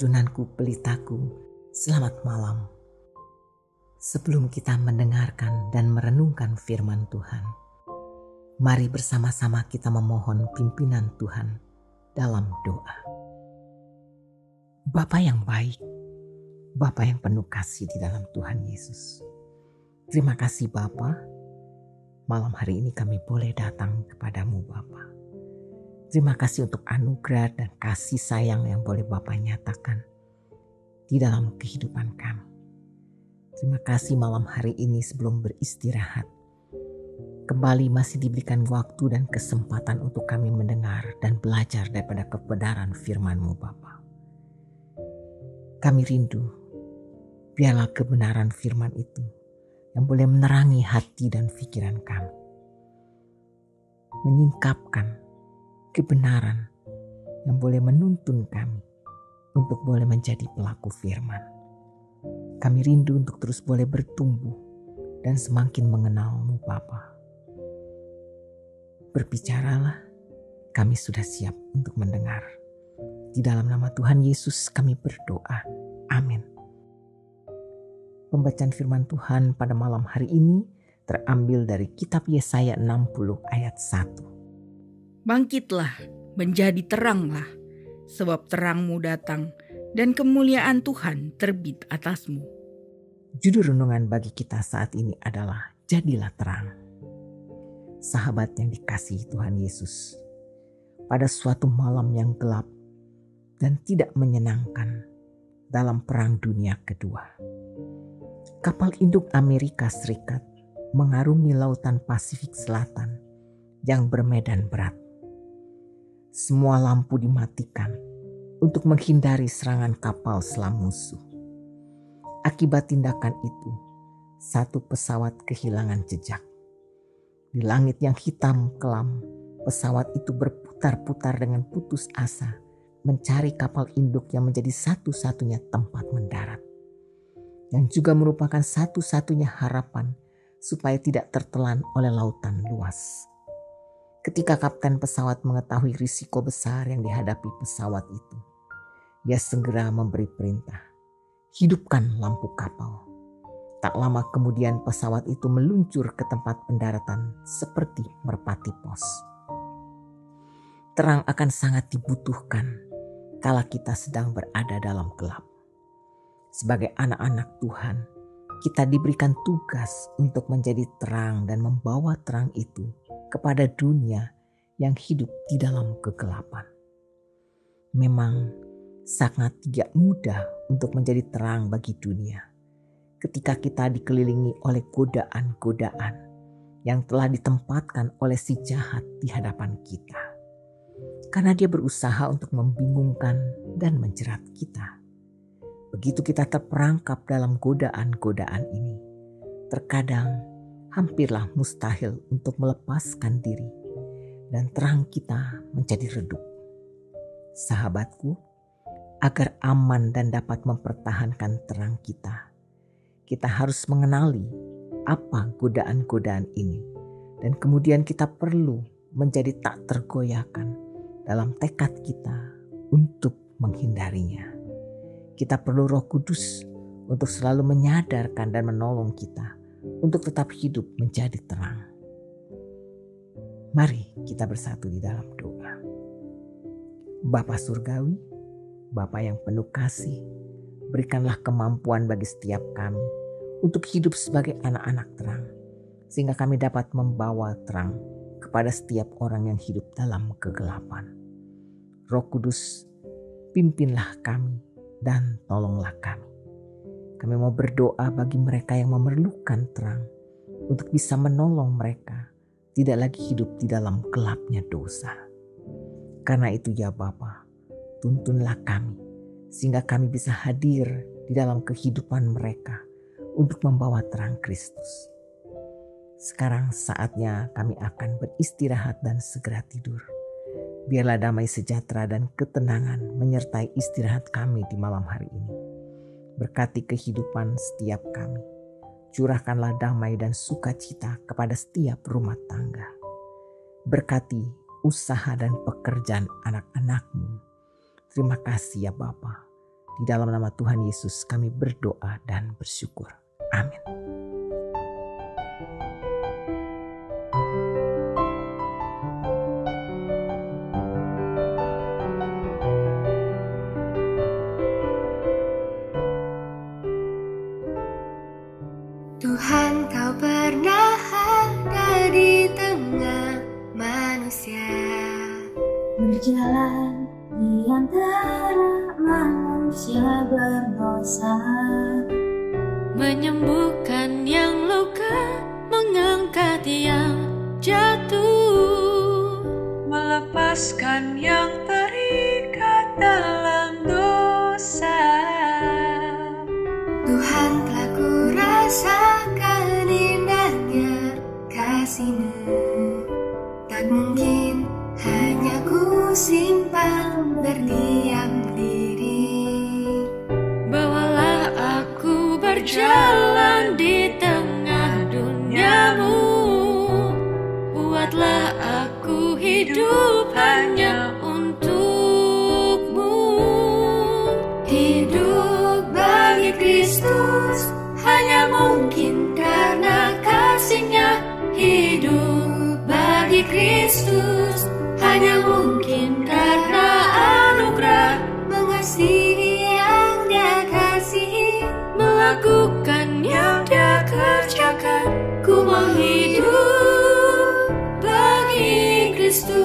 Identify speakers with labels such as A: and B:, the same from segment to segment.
A: junanku, pelitaku, selamat malam. Sebelum kita mendengarkan dan merenungkan firman Tuhan, mari bersama-sama kita memohon pimpinan Tuhan dalam doa. Bapa yang baik, Bapa yang penuh kasih di dalam Tuhan Yesus. Terima kasih Bapa, malam hari ini kami boleh datang kepadamu Bapa. Terima kasih untuk anugerah dan kasih sayang yang boleh Bapa nyatakan di dalam kehidupan kami. Terima kasih malam hari ini sebelum beristirahat. Kembali masih diberikan waktu dan kesempatan untuk kami mendengar dan belajar daripada kebenaran firman-Mu Bapa. Kami rindu, biarlah kebenaran firman itu yang boleh menerangi hati dan pikiran kami. Menyingkapkan kebenaran yang boleh menuntun kami untuk boleh menjadi pelaku firman. Kami rindu untuk terus boleh bertumbuh dan semakin mengenal-Mu Bapa. Berbicaralah, kami sudah siap untuk mendengar. Di dalam nama Tuhan Yesus kami berdoa. Amin. Pembacaan firman Tuhan pada malam hari ini terambil dari kitab Yesaya 60 ayat 1.
B: Bangkitlah, menjadi teranglah, sebab terangmu datang dan kemuliaan Tuhan terbit atasmu.
A: Judul renungan bagi kita saat ini adalah Jadilah Terang. Sahabat yang dikasihi Tuhan Yesus, pada suatu malam yang gelap dan tidak menyenangkan dalam Perang Dunia Kedua, kapal induk Amerika Serikat mengarungi lautan Pasifik Selatan yang bermedan berat. Semua lampu dimatikan untuk menghindari serangan kapal selam musuh. Akibat tindakan itu, satu pesawat kehilangan jejak. Di langit yang hitam kelam, pesawat itu berputar-putar dengan putus asa mencari kapal induk yang menjadi satu-satunya tempat mendarat. Yang juga merupakan satu-satunya harapan supaya tidak tertelan oleh lautan luas. Ketika kapten pesawat mengetahui risiko besar yang dihadapi pesawat itu, ia segera memberi perintah, hidupkan lampu kapal. Tak lama kemudian pesawat itu meluncur ke tempat pendaratan seperti merpati pos. Terang akan sangat dibutuhkan kala kita sedang berada dalam gelap. Sebagai anak-anak Tuhan, kita diberikan tugas untuk menjadi terang dan membawa terang itu kepada dunia yang hidup di dalam kegelapan. Memang sangat tidak mudah untuk menjadi terang bagi dunia ketika kita dikelilingi oleh godaan-godaan yang telah ditempatkan oleh si jahat di hadapan kita. Karena dia berusaha untuk membingungkan dan menjerat kita. Begitu kita terperangkap dalam godaan-godaan ini, terkadang hampirlah mustahil untuk melepaskan diri dan terang kita menjadi redup. Sahabatku, agar aman dan dapat mempertahankan terang kita harus mengenali apa godaan-godaan ini dan kemudian kita perlu menjadi tak tergoyahkan dalam tekad kita untuk menghindarinya. Kita perlu Roh Kudus untuk selalu menyadarkan dan menolong kita untuk tetap hidup menjadi terang. Mari kita bersatu di dalam doa. Bapa Surgawi, Bapa yang penuh kasih, berikanlah kemampuan bagi setiap kami untuk hidup sebagai anak-anak terang, sehingga kami dapat membawa terang kepada setiap orang yang hidup dalam kegelapan. Roh Kudus, pimpinlah kami dan tolonglah kami. Kami mau berdoa bagi mereka yang memerlukan terang untuk bisa menolong mereka tidak lagi hidup di dalam gelapnya dosa. Karena itu ya Bapa, tuntunlah kami sehingga kami bisa hadir di dalam kehidupan mereka untuk membawa terang Kristus. Sekarang saatnya kami akan beristirahat dan segera tidur. Biarlah damai sejahtera dan ketenangan menyertai istirahat kami di malam hari ini. Berkati kehidupan setiap kami. Curahkanlah damai dan sukacita kepada setiap rumah tangga. Berkati usaha dan pekerjaan anak-anak-Mu. Terima kasih ya Bapa. Di dalam nama Tuhan Yesus kami berdoa dan bersyukur. Amin.
C: Tuhan, Kau pernah ada di tengah manusia,
D: berjalan di antara manusia berdosa,
C: menyembuhkan yang luka, mengangkat yang jatuh,
E: melepaskan yang terikat dalam dosa.
C: Tuhan, telah ku rasakan indahnya kasih-Mu, tak mungkin hanya ku simpan berdiam diri.
E: Bawalah aku berjalan di tengah dunia-Mu, buatlah aku hidup hanya untuk-Mu.
C: Hidup bagi Kristus hanya mungkin karena kasih-Nya. Hidup bagi Kristus hanya mungkin karena anugerah, mengasihi yang Dia kasihi,
E: Melakukan yang Dia kerjakan,
C: ku mau hidup bagi Kristus.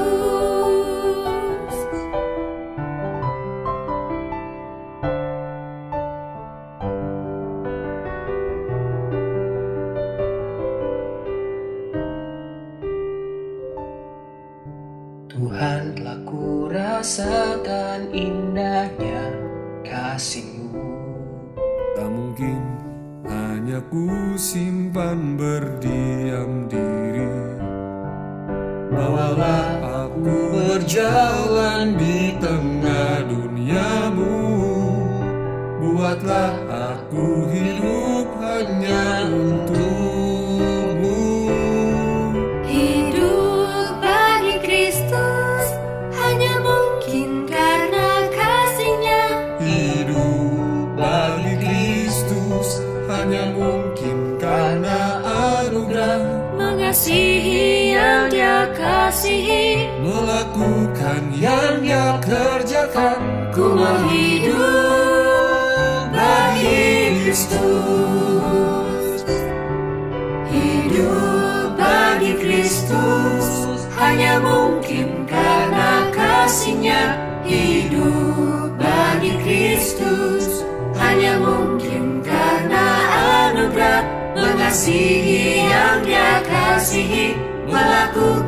F: Tuhan, telah ku rasakan indahnya kasih-Mu.
G: Tak mungkin hanya ku simpan berdiam diri. Bawalah aku berjalan di tengah dunia-Mu, buatlah aku hidup hanya untuk-Mu.
C: Hidup bagi Kristus hanya mungkin karena kasih-Nya.
G: Hidup bagi Kristus hanya mungkin karena anugerah,
C: Mengasihi yang Dia kasihi,
G: melakukan yang Dia kerjakan.
C: ku mau hidup bagi Kristus. Hidup bagi Kristus hanya mungkin karena kasih-Nya. Hidup bagi Kristus hanya mungkin karena anugerah, mengasihi yang Dia kasihi, melakukan